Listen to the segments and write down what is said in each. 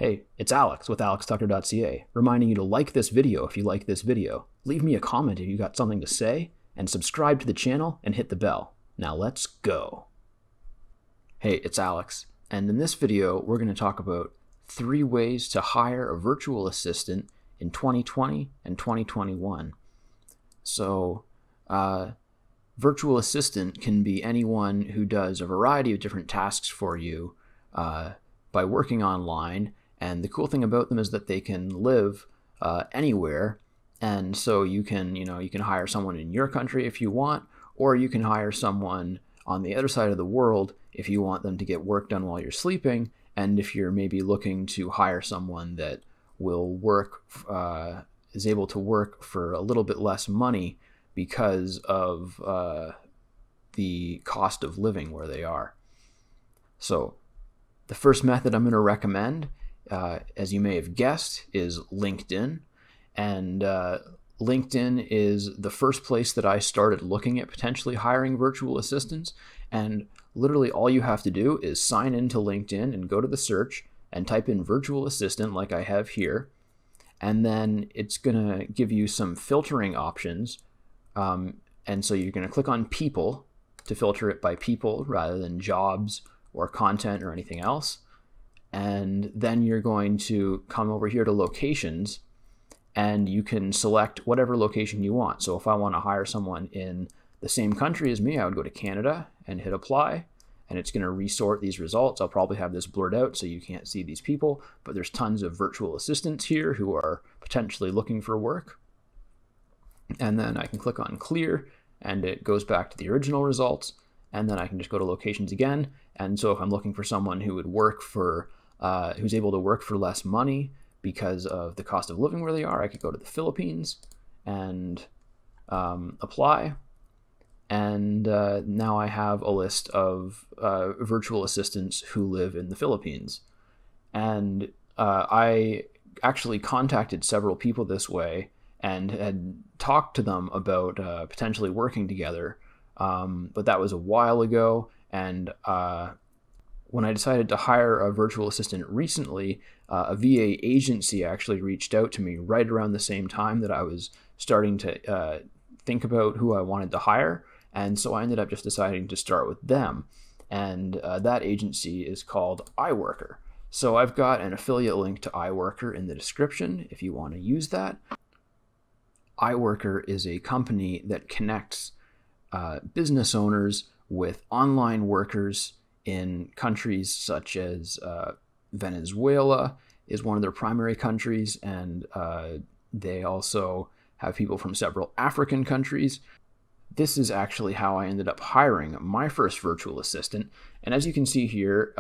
Hey, it's Alex with alextucker.ca, reminding you to like this video if you like this video, leave me a comment if you got something to say, and subscribe to the channel and hit the bell. Now let's go. Hey, it's Alex, and in this video we're going to talk about 3 ways to hire a virtual assistant in 2020 and 2021. So, virtual assistant can be anyone who does a variety of different tasks for you by working online. And the cool thing about them is that they can live anywhere. And so you can hire someone in your country if you want, or you can hire someone on the other side of the world if you want them to get work done while you're sleeping. And if you're maybe looking to hire someone that will work, is able to work for a little bit less money because of the cost of living where they are. So the first method I'm going to recommend, as you may have guessed, is LinkedIn. And LinkedIn is the first place that I started looking at potentially hiring virtual assistants. And literally all you have to do is sign into LinkedIn and go to the search and type in virtual assistant like I have here. And then it's going to give you some filtering options. And so you're going to click on people to filter it by people rather than jobs or content or anything else. And then you're going to come over here to locations, and you can select whatever location you want. So if I want to hire someone in the same country as me, I would go to Canada and hit apply, and it's going to resort these results. I'll probably have this blurred out so you can't see these people, but there's tons of virtual assistants here who are potentially looking for work. And then I can click on clear, and it goes back to the original results. And then I can just go to locations again. And so if I'm looking for someone who would work for, who's able to work for less money because of the cost of living where they are, I could go to the Philippines and apply. And now I have a list of virtual assistants who live in the Philippines. And I actually contacted several people this way and had talked to them about potentially working together. But that was a while ago, and when I decided to hire a virtual assistant recently, a VA agency actually reached out to me right around the same time that I was starting to think about who I wanted to hire, and so I ended up just deciding to start with them, and that agency is called iWorker. So I've got an affiliate link to iWorker in the description if you want to use that. iWorker is a company that connects business owners with online workers in countries such as Venezuela is one of their primary countries, and they also have people from several African countries. This is actually how I ended up hiring my first virtual assistant, and as you can see here,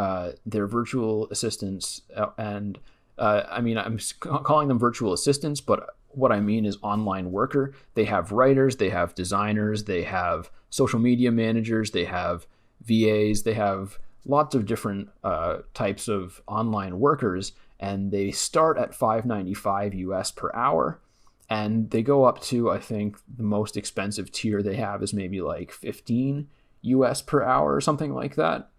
they're virtual assistants, and I'm calling them virtual assistants, but what I mean is online worker. They have writers, they have designers, they have social media managers, they have VAs, they have lots of different types of online workers, and they start at $5.95 US per hour, and they go up to, I think the most expensive tier they have is maybe like $15 US per hour or something like that.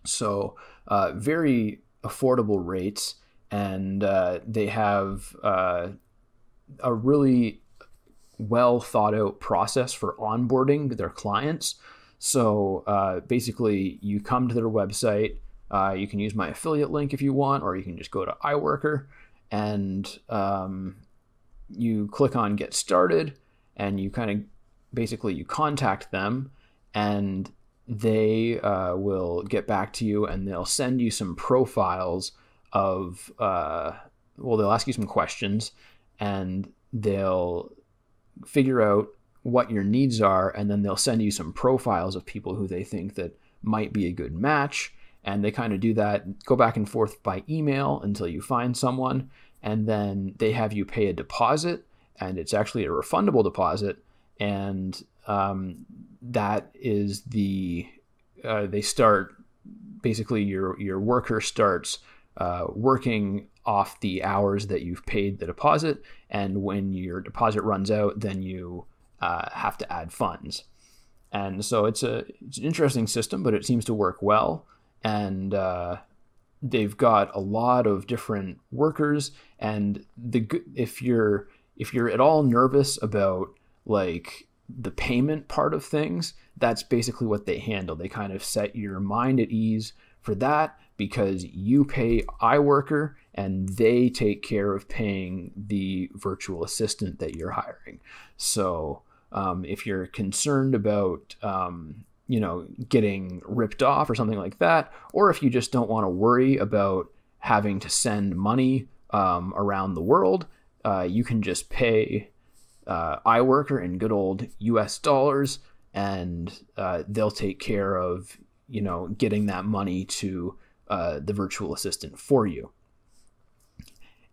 So very affordable rates, and they have a really well thought out process for onboarding their clients. So basically you come to their website, you can use my affiliate link if you want, or you can just go to iWorker and you click on get started, and you you contact them, and they will get back to you, and they'll send you some profiles of, they'll ask you some questions, and they'll figure out what your needs are, and then they'll send you some profiles of people who they think that might be a good match, and they kind of do that, go back and forth by email until you find someone, and then they have you pay a deposit, and it's actually a refundable deposit, and that is they start, basically your worker starts working off the hours that you've paid the deposit, and when your deposit runs out, then you have to add funds. And so it's an interesting system, but it seems to work well. And they've got a lot of different workers, and if you're at all nervous about like the payment part of things, that's basically what they handle. They kind of set your mind at ease for that, because you pay iWorker and they take care of paying the virtual assistant that you're hiring. So if you're concerned about getting ripped off or something like that, or if you just don't want to worry about having to send money around the world, you can just pay iWorker in good old US dollars, and they'll take care of getting that money to the virtual assistant for you.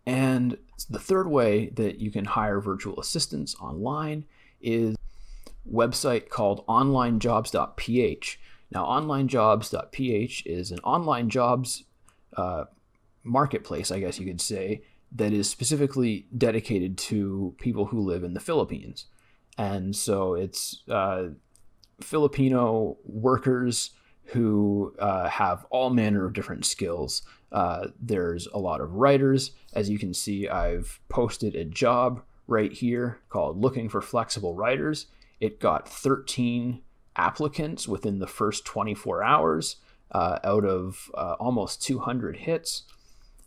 And the third way that you can hire virtual assistants online is a website called OnlineJobs.ph. Now, OnlineJobs.ph is an online jobs marketplace, I guess you could say, that is specifically dedicated to people who live in the Philippines. And so it's Filipino workers who have all manner of different skills. There's a lot of writers. As you can see, I've posted a job right here called Looking for Flexible Writers. It got 13 applicants within the first 24 hours out of almost 200 hits.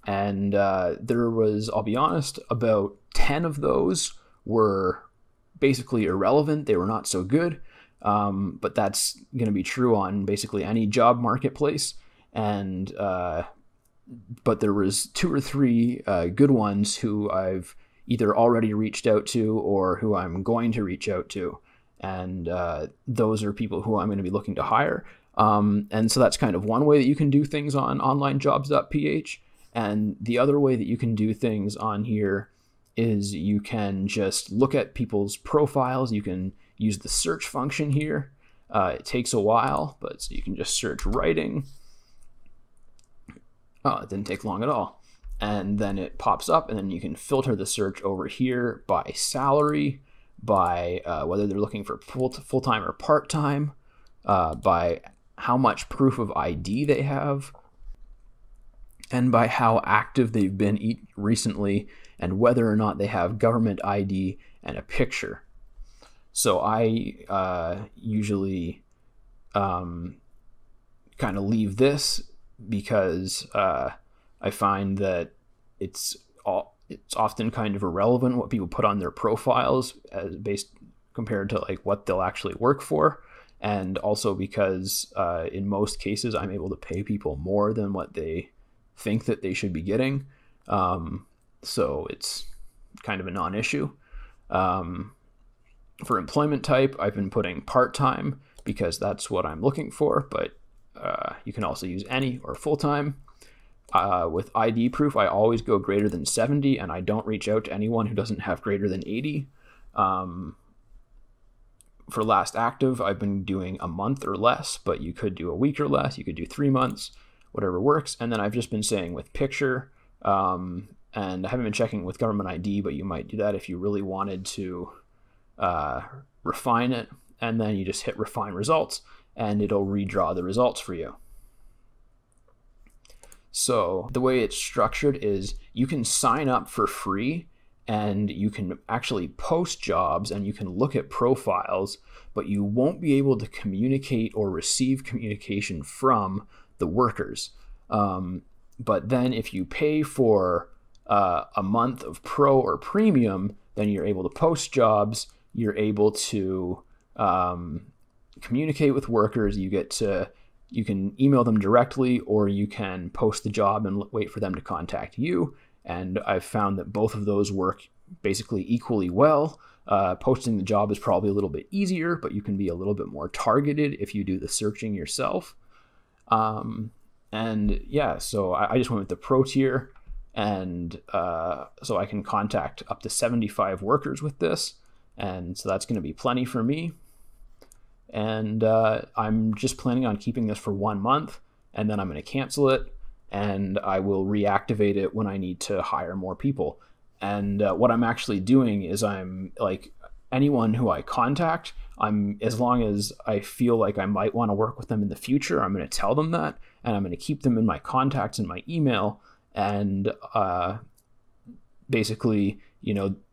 And there was, I'll be honest, about 10 of those were basically irrelevant. They were not so good. But that's going to be true on basically any job marketplace. And but there was 2 or 3 good ones who I've either already reached out to or who I'm going to reach out to. And those are people who I'm going to be looking to hire. And so that's kind of one way that you can do things on OnlineJobs.ph. And the other way that you can do things on here is you can just look at people's profiles. You can use the search function here. It takes a while, but so you can just search writing. Oh, it didn't take long at all. And then it pops up, and then you can filter the search over here by salary, by whether they're looking for full-time or part-time, by how much proof of ID they have, and by how active they've been recently, and whether or not they have government ID and a picture. So I usually kind of leave this because I find that it's often kind of irrelevant what people put on their profiles based compared to like what they'll actually work for. And also because in most cases I'm able to pay people more than what they think that they should be getting. So it's kind of a non-issue. For employment type, I've been putting part-time because that's what I'm looking for, but you can also use any or full-time. With ID proof, I always go greater than 70, and I don't reach out to anyone who doesn't have greater than 80. For last active, I've been doing a month or less, but you could do a week or less. You could do 3 months, whatever works. And then I've just been saying with picture, and I haven't been checking with government ID, but you might do that if you really wanted to refine it. And then you just hit refine results, and it'll redraw the results for you. So the way it's structured is you can sign up for free, and you can actually post jobs and you can look at profiles, but you won't be able to communicate or receive communication from the workers. But then if you pay for a month of pro or premium, then you're able to post jobs, you're able to communicate with workers, you can email them directly, or you can post the job and wait for them to contact you. And I've found that both of those work basically equally well. Posting the job is probably a little bit easier, but you can be a little bit more targeted if you do the searching yourself. And yeah, so I just went with the pro tier, and so I can contact up to 75 workers with this. And so that's going to be plenty for me. And I'm just planning on keeping this for 1 month, and then I'm going to cancel it, and I will reactivate it when I need to hire more people. And what I'm actually doing is I'm like, anyone who I contact, as long as I feel like I might want to work with them in the future, I'm going to tell them that, and I'm going to keep them in my contacts in my email, and basically,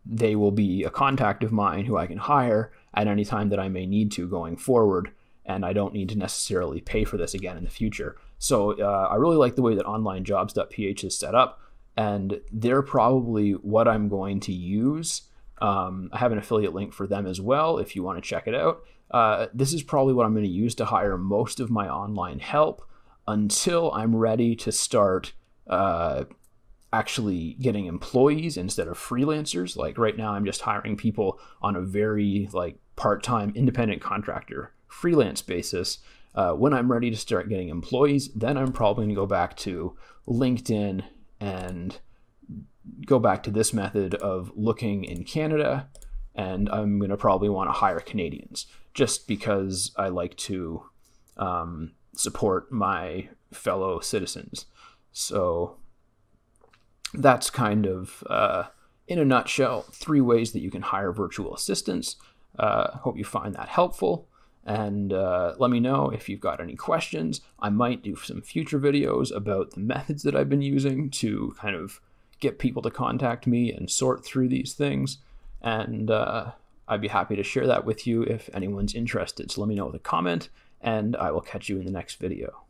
they will be a contact of mine who I can hire at any time that I may need to going forward, and I don't need to necessarily pay for this again in the future. So I really like the way that OnlineJobs.ph is set up, and they're probably what I'm going to use. I have an affiliate link for them as well if you want to check it out. This is probably what I'm going to use to hire most of my online help until I'm ready to start actually getting employees instead of freelancers. Like right now, I'm just hiring people on a very part-time independent contractor freelance basis. When I'm ready to start getting employees, then I'm probably going to go back to LinkedIn and go back to this method of looking in Canada, and I'm going to probably want to hire Canadians just because I like to support my fellow citizens. So that's kind of, in a nutshell, 3 ways that you can hire virtual assistants. Hope you find that helpful. And let me know if you've got any questions. I might do some future videos about the methods that I've been using to kind of get people to contact me and sort through these things. And I'd be happy to share that with you if anyone's interested. So let me know with a comment, and I will catch you in the next video.